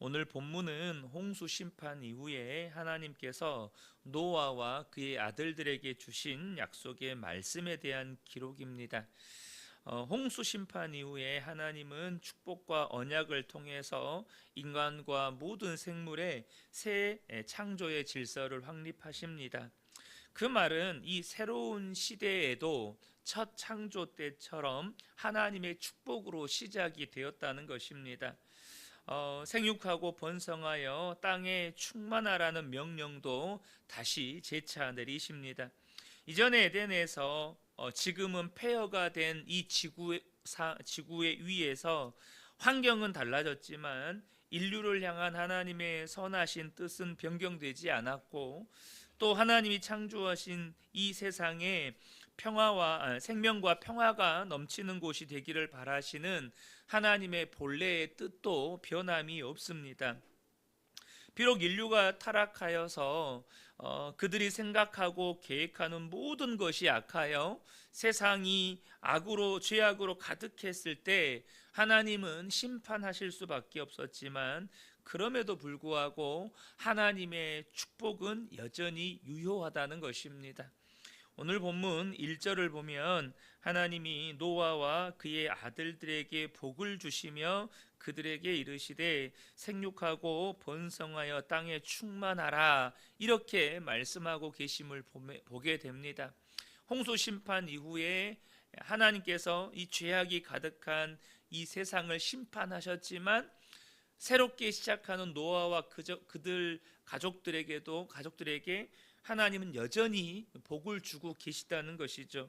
오늘 본문은 홍수 심판 이후에 하나님께서 노아와 그의 아들들에게 주신 약속의 말씀에 대한 기록입니다. 홍수 심판 이후에 하나님은 축복과 언약을 통해서 인간과 모든 생물의 새 창조의 질서를 확립하십니다. 그 말은 이 새로운 시대에도 첫 창조 때처럼 하나님의 축복으로 시작이 되었다는 것입니다. 생육하고 번성하여 땅에 충만하라는 명령도 다시 재차 내리십니다. 이전의 에덴에서 지금은 폐허가 된 이 지구의 위에서 환경은 달라졌지만 인류를 향한 하나님의 선하신 뜻은 변경되지 않았고, 또 하나님이 창조하신 이 세상에 생명과 평화가 넘치는 곳이 되기를 바라시는 하나님의 본래의 뜻도 변함이 없습니다. 비록 인류가 타락하여서 그들이 생각하고 계획하는 모든 것이 악하여 세상이 죄악으로 가득했을 때 하나님은 심판하실 수밖에 없었지만, 그럼에도 불구하고 하나님의 축복은 여전히 유효하다는 것입니다. 오늘 본문 1절을 보면 하나님이 노아와 그의 아들들에게 복을 주시며 그들에게 이르시되 생육하고 번성하여 땅에 충만하라, 이렇게 말씀하고 계심을 보게 됩니다. 홍수 심판 이후에 하나님께서 이 죄악이 가득한 이 세상을 심판하셨지만, 새롭게 시작하는 노아와 그들 가족들에게 하나님은 여전히 복을 주고 계시다는 것이죠.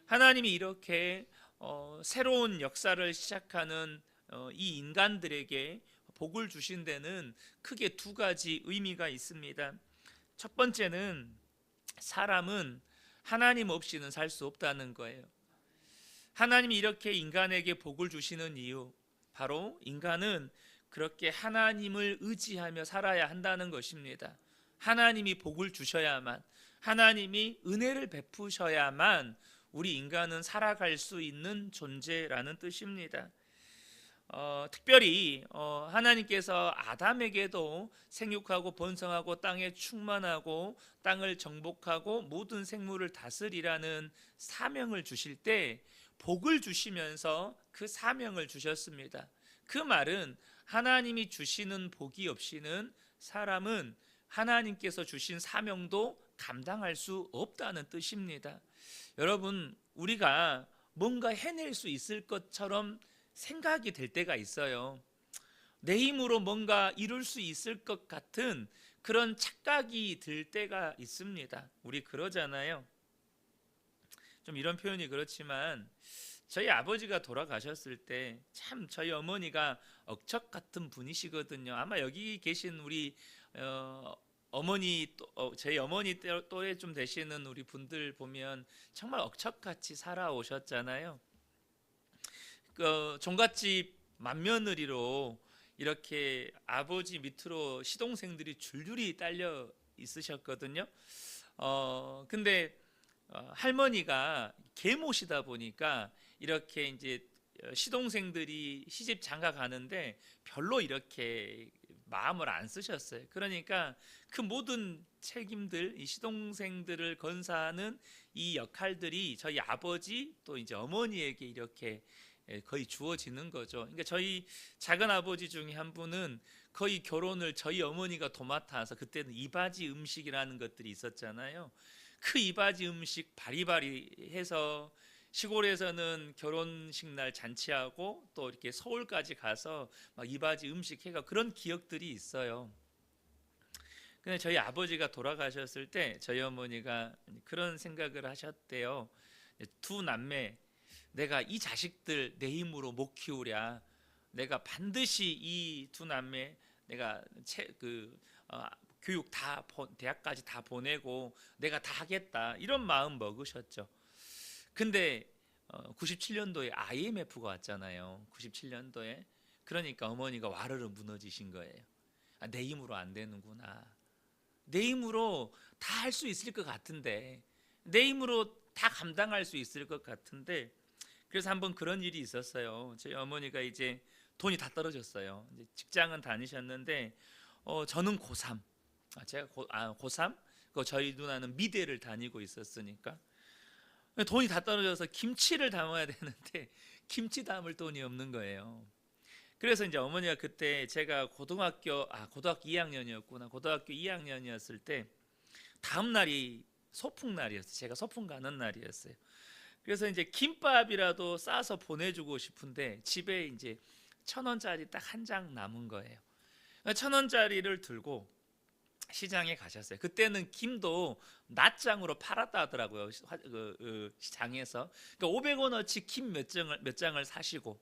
하나님이 이렇게 새로운 역사를 시작하는 이 인간들에게 복을 주신 데는 크게 두 가지 의미가 있습니다. 첫 번째는 사람은 하나님 없이는 살 수 없다는 거예요. 하나님이 이렇게 인간에게 복을 주시는 이유, 바로 인간은 그렇게 하나님을 의지하며 살아야 한다는 것입니다. 하나님이 복을 주셔야만, 하나님이 은혜를 베푸셔야만 우리 인간은 살아갈 수 있는 존재라는 뜻입니다. 특별히 하나님께서 아담에게도 생육하고 번성하고 땅에 충만하고 땅을 정복하고 모든 생물을 다스리라는 사명을 주실 때 복을 주시면서 그 사명을 주셨습니다. 그 말은 하나님이 주시는 복이 없이는 사람은 하나님께서 주신 사명도 감당할 수 없다는 뜻입니다. 여러분, 우리가 뭔가 해낼 수 있을 것처럼 생각이 될 때가 있어요. 내 힘으로 뭔가 이룰 수 있을 것 같은 그런 착각이 들 때가 있습니다. 우리 그러잖아요. 좀 이런 표현이 그렇지만 저희 아버지가 돌아가셨을 때 참 저희 어머니가 억척 같은 분이시거든요. 아마 여기 계신 우리 어머니, 저희 어머니 또래 좀 되시는 우리 분들 보면 정말 억척같이 살아오셨잖아요. 종갓집 맏며느리로 이렇게 아버지 밑으로 시동생들이 줄줄이 딸려 있으셨거든요. 근데 할머니가 계모시다 보니까 이렇게 이제 시동생들이 시집 장가 가는데 별로 이렇게 마음을 안 쓰셨어요. 그러니까 그 모든 책임들, 이 시동생들을 건사하는 이 역할들이 저희 아버지 또 이제 어머니에게 이렇게 거의 주어지는 거죠. 그러니까 저희 작은 아버지 중에 한 분은 거의 결혼을 저희 어머니가 도맡아서, 그때는 이바지 음식이라는 것들이 있었잖아요. 그 이바지 음식 바리바리 해서 시골에서는 결혼식 날 잔치하고 또 이렇게 서울까지 가서 막 이바지 음식 해가 그런 기억들이 있어요. 근데 저희 아버지가 돌아가셨을 때 저희 어머니가 그런 생각을 하셨대요. 두 남매, 내가 이 자식들 내 힘으로 못 키우랴. 내가 반드시 이 두 남매 내가 교육 다 대학까지 다 보내고 내가 다 하겠다, 이런 마음 먹으셨죠. 근데 97년도에 IMF가 왔잖아요. 97년도에. 그러니까 어머니가 와르르 무너지신 거예요. 내 힘으로 안 되는구나. 내 힘으로 다 할 수 있을 것 같은데, 내 힘으로 다 감당할 수 있을 것 같은데. 그래서 한번 그런 일이 있었어요. 저희 어머니가 이제 돈이 다 떨어졌어요. 이제 직장은 다니셨는데 저는 고3, 제가 고3, 저희 누나는 미대를 다니고 있었으니까 돈이 다 떨어져서 김치를 담아야 되는데 김치 담을 돈이 없는 거예요. 그래서 이제 어머니가 그때 제가 고등학교 2학년이었구나. 고등학교 2학년이었을 때 다음 날이 소풍 날이었어요. 제가 소풍 가는 날이었어요. 그래서 이제 김밥이라도 싸서 보내주고 싶은데 집에 이제 1,000원짜리 딱 한 장 남은 거예요. 1,000원짜리를 들고 시장에 가셨어요. 그때는 김도 낱장으로 팔았다 하더라고요. 시장에서. 그러니까 500원어치 김 몇 장을 사시고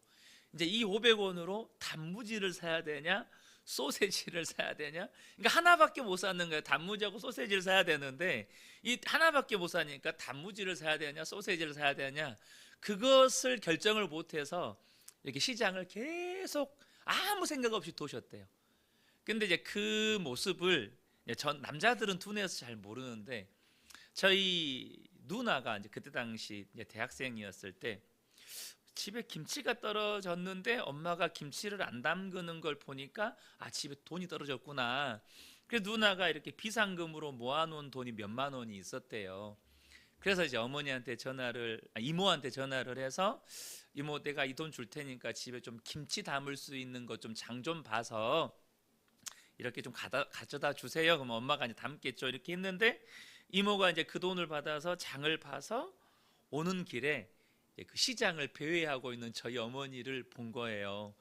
이제 이 500원으로 단무지를 사야 되냐, 소세지를 사야 되냐. 그러니까 하나밖에 못 사는 거예요. 단무지하고 소세지를 사야 되는데 이 하나밖에 못 사니까 단무지를 사야 되냐, 소세지를 사야 되냐. 그것을 결정을 못해서 이렇게 시장을 계속 아무 생각 없이 도셨대요. 근데 이제 그 모습을 전 남자들은 둔해서 잘 모르는데 저희 누나가 이제 그때 당시 이제 대학생이었을 때 집에 김치가 떨어졌는데 엄마가 김치를 안 담그는 걸 보니까 집에 돈이 떨어졌구나. 그래서 누나가 이렇게 비상금으로 모아놓은 돈이 몇만 원이 있었대요. 그래서 이제 어머니한테 이모한테 전화를 해서 이모 내가 이 돈 줄 테니까 집에 좀 김치 담을 수 있는 거 좀 장 좀 봐서 이렇게 좀 가져다 주세요. 그럼 엄마가 이제 담겠죠. 이렇게 했는데 이모가 이제 그 돈을 받아서 장을 봐서 오는 길에 그 시장을 배회하고 있는 저희 어머니를 본 거예요.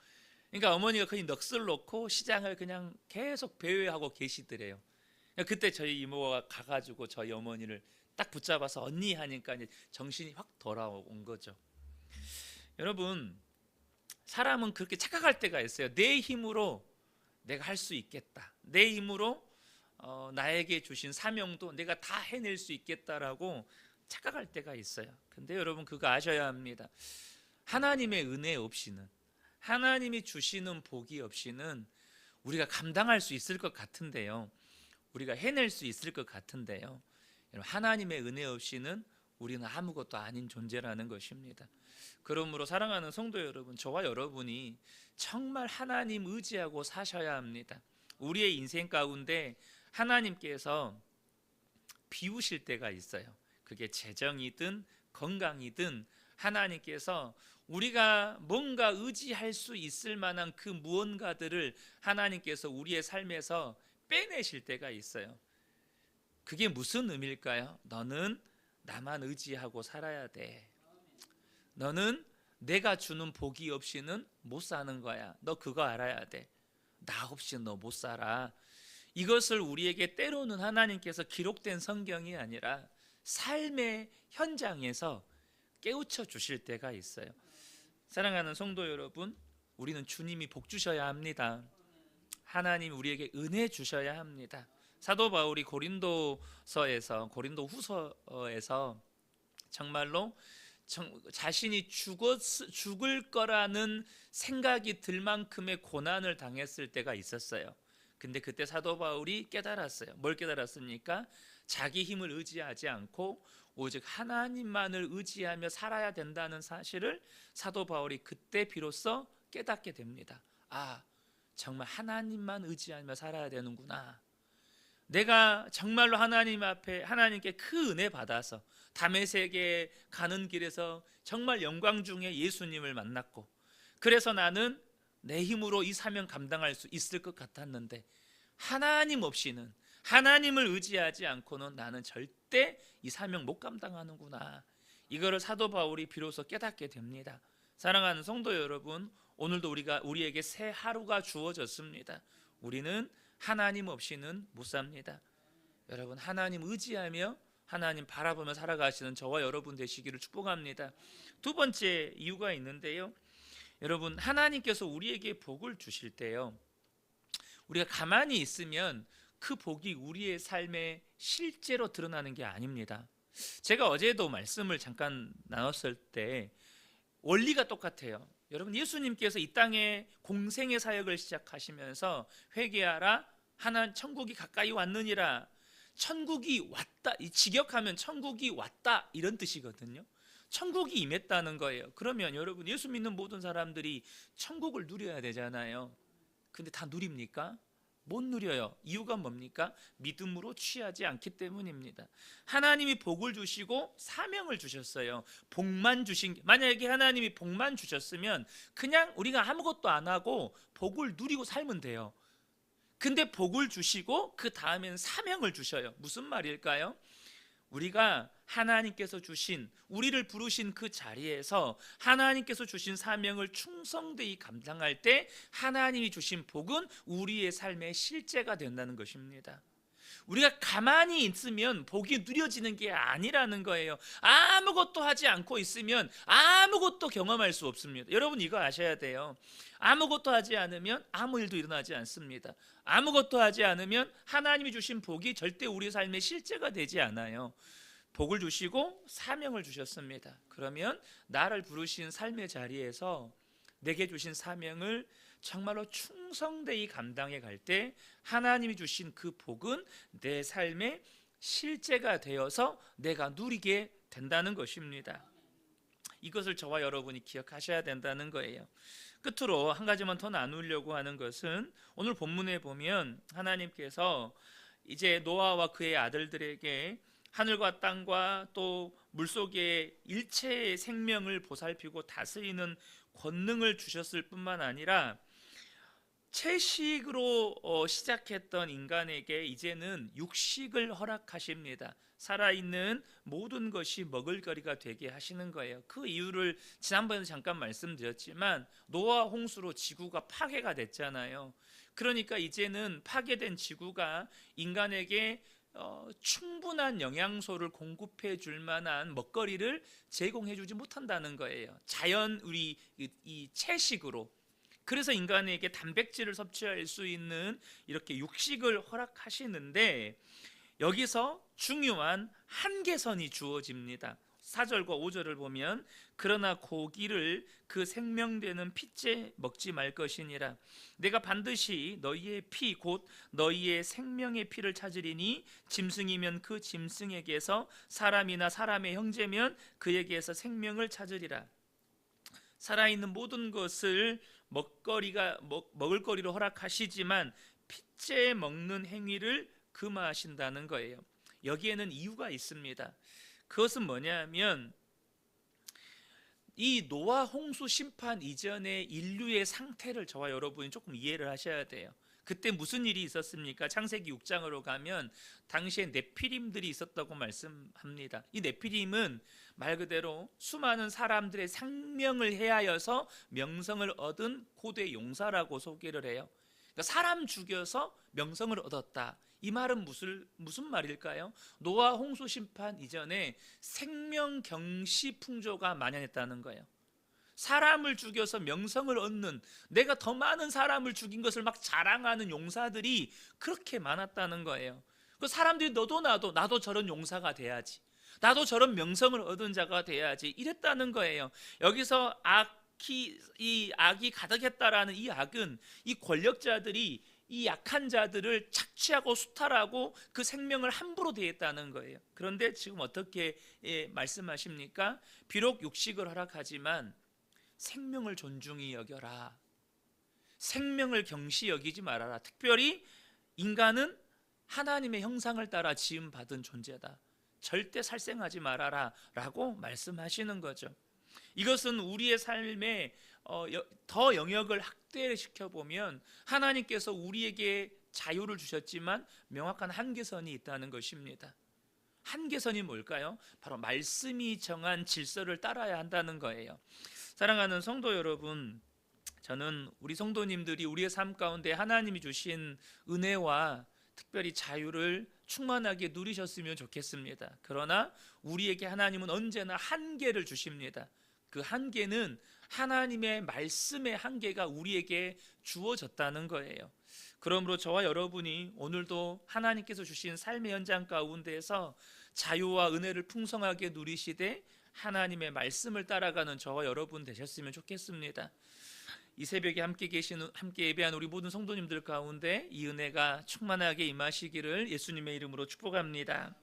그러니까 어머니가 그냥 넋을 놓고 시장을 그냥 계속 배회하고 계시더래요. 그때 저희 이모가 가가지고 저희 어머니를 딱 붙잡아서 언니 하니까 이제 정신이 확 돌아온 거죠. 여러분, 사람은 그렇게 착각할 때가 있어요. 내 힘으로 내가 할 수 있겠다. 내 힘으로 나에게 주신 사명도 내가 다 해낼 수 있겠다라고 착각할 때가 있어요. 근데 여러분 그거 아셔야 합니다. 하나님의 은혜 없이는, 하나님이 주시는 복이 없이는 우리가 감당할 수 있을 것 같은데요, 우리가 해낼 수 있을 것 같은데요, 하나님의 은혜 없이는 우리는 아무것도 아닌 존재라는 것입니다. 그러므로 사랑하는 성도 여러분, 저와 여러분이 정말 하나님 의지하고 사셔야 합니다. 우리의 인생 가운데 하나님께서 비우실 때가 있어요. 그게 재정이든 건강이든 하나님께서 우리가 뭔가 의지할 수 있을 만한 그 무언가들을 하나님께서 우리의 삶에서 빼내실 때가 있어요. 그게 무슨 의미일까요? 너는 나만 의지하고 살아야 돼. 너는 내가 주는 복이 없이는 못 사는 거야. 너 그거 알아야 돼. 나 없이 너 못 살아. 이것을 우리에게 때로는 하나님께서 기록된 성경이 아니라 삶의 현장에서 깨우쳐 주실 때가 있어요. 사랑하는 성도 여러분, 우리는 주님이 복 주셔야 합니다. 하나님 우리에게 은혜 주셔야 합니다. 사도 바울이 고린도 후서에서 정말로 자신이 죽을 거라는 생각이 들 만큼의 고난을 당했을 때가 있었어요. 근데 그때 사도 바울이 깨달았어요. 뭘 깨달았습니까? 자기 힘을 의지하지 않고 오직 하나님만을 의지하며 살아야 된다는 사실을 사도 바울이 그때 비로소 깨닫게 됩니다. 정말 하나님만 의지하며 살아야 되는구나. 내가 정말로 하나님 앞에 하나님께 그 은혜 받아서 다메섹에 가는 길에서 정말 영광 중에 예수님을 만났고, 그래서 나는 내 힘으로 이 사명 감당할 수 있을 것 같았는데 하나님 없이는, 하나님을 의지하지 않고는 나는 절대 이 사명 못 감당하는구나. 이거를 사도 바울이 비로소 깨닫게 됩니다. 사랑하는 성도 여러분, 오늘도 우리에게 새 하루가 주어졌습니다. 우리는 하나님 없이는 못 삽니다. 여러분, 하나님 의지하며 하나님 바라보며 살아가시는 저와 여러분 되시기를 축복합니다. 두 번째 이유가 있는데요, 여러분, 하나님께서 우리에게 복을 주실 때요, 우리가 가만히 있으면 그 복이 우리의 삶에 실제로 드러나는 게 아닙니다. 제가 어제도 말씀을 잠깐 나눴을 때 원리가 똑같아요. 여러분, 예수님께서 이 땅에 공생의 사역을 시작하시면서 회개하라, 하나님 천국이 가까이 왔느니라. 천국이 왔다, 이 직역하면 천국이 왔다 이런 뜻이거든요. 천국이 임했다는 거예요. 그러면 여러분, 예수 믿는 모든 사람들이 천국을 누려야 되잖아요. 근데 다 누립니까? 못 누려요. 이유가 뭡니까? 믿음으로 취하지 않기 때문입니다. 하나님이 복을 주시고 사명을 주셨어요. 복만 주신, 만약에 하나님이 복만 주셨으면 그냥 우리가 아무것도 안 하고 복을 누리고 살면 돼요. 근데 복을 주시고 그 다음엔 사명을 주셔요. 무슨 말일까요? 우리가 하나님께서 주신, 우리를 부르신 그 자리에서 하나님께서 주신 사명을 충성되이 감당할 때 하나님이 주신 복은 우리의 삶의 실제가 된다는 것입니다. 우리가 가만히 있으면 복이 누려지는 게 아니라는 거예요. 아무것도 하지 않고 있으면 아무것도 경험할 수 없습니다. 여러분, 이거 아셔야 돼요. 아무것도 하지 않으면 아무 일도 일어나지 않습니다. 아무것도 하지 않으면 하나님이 주신 복이 절대 우리 삶의 실제가 되지 않아요. 복을 주시고 사명을 주셨습니다. 그러면 나를 부르신 삶의 자리에서 내게 주신 사명을 정말로 충성되이 감당해 갈 때 하나님이 주신 그 복은 내 삶의 실제가 되어서 내가 누리게 된다는 것입니다. 이것을 저와 여러분이 기억하셔야 된다는 거예요. 끝으로 한 가지만 더 나누려고 하는 것은, 오늘 본문에 보면 하나님께서 이제 노아와 그의 아들들에게 하늘과 땅과 또 물속의 일체의 생명을 보살피고 다스리는 권능을 주셨을 뿐만 아니라 채식으로 시작했던 인간에게 이제는 육식을 허락하십니다. 살아있는 모든 것이 먹을거리가 되게 하시는 거예요. 그 이유를 지난번에 잠깐 말씀드렸지만 노아 홍수로 지구가 파괴가 됐잖아요. 그러니까 이제는 파괴된 지구가 인간에게 충분한 영양소를 공급해 줄 만한 먹거리를 제공해 주지 못한다는 거예요. 자연 우리 이 채식으로. 그래서 인간에게 단백질을 섭취할 수 있는 이렇게 육식을 허락하시는데, 여기서 중요한 한계선이 주어집니다. 4절과 5절을 보면, 그러나 고기를 그 생명되는 피째 먹지 말 것이니라. 내가 반드시 너희의 피 곧 너희의 생명의 피를 찾으리니 짐승이면 그 짐승에게서, 사람이나 사람의 형제면 그에게서 생명을 찾으리라. 살아있는 모든 것을 먹을 거리로 허락하시지만 피째 먹는 행위를 금하신다는 거예요. 여기에는 이유가 있습니다. 그것은 뭐냐면, 이 노아 홍수 심판 이전의 인류의 상태를 저와 여러분이 조금 이해를 하셔야 돼요. 그때 무슨 일이 있었습니까? 창세기 6장으로 가면 당시에 네피림들이 있었다고 말씀합니다. 이 네피림은 말 그대로 수많은 사람들의 생명을 해하여서 명성을 얻은 고대 용사라고 소개를 해요. 그러니까 사람 죽여서 명성을 얻었다. 이 말은 무슨 말일까요? 노아 홍수 심판 이전에 생명 경시 풍조가 만연했다는 거예요. 사람을 죽여서 명성을 얻는, 내가 더 많은 사람을 죽인 것을 막 자랑하는 용사들이 그렇게 많았다는 거예요. 그 사람들이 너도 나도 저런 용사가 돼야지, 나도 저런 명성을 얻은 자가 돼야지, 이랬다는 거예요. 여기서 이 악이 가득했다라는 이 악은 이 권력자들이 이 약한 자들을 착취하고 수탈하고 그 생명을 함부로 대했다는 거예요. 그런데 지금 어떻게 말씀하십니까? 비록 육식을 허락하지만 생명을 존중히 여겨라. 생명을 경시 여기지 말아라. 특별히 인간은 하나님의 형상을 따라 지음받은 존재다. 절대 살생하지 말아라 라고 말씀하시는 거죠. 이것은 우리의 삶에 더 영역을 확대시켜보면 하나님께서 우리에게 자유를 주셨지만 명확한 한계선이 있다는 것입니다. 한계선이 뭘까요? 바로 말씀이 정한 질서를 따라야 한다는 거예요. 사랑하는 성도 여러분, 저는 우리 성도님들이 우리의 삶 가운데 하나님이 주신 은혜와 특별히 자유를 충만하게 누리셨으면 좋겠습니다. 그러나 우리에게 하나님은 언제나 한계를 주십니다. 그 한계는 하나님의 말씀의 한계가 우리에게 주어졌다는 거예요. 그러므로 저와 여러분이 오늘도 하나님께서 주신 삶의 현장 가운데에서 자유와 은혜를 풍성하게 누리시되 하나님의 말씀을 따라가는 저와 여러분 되셨으면 좋겠습니다. 이 새벽에 함께 예배한 우리 모든 성도님들 가운데 이 은혜가 충만하게 임하시기를 예수님의 이름으로 축복합니다.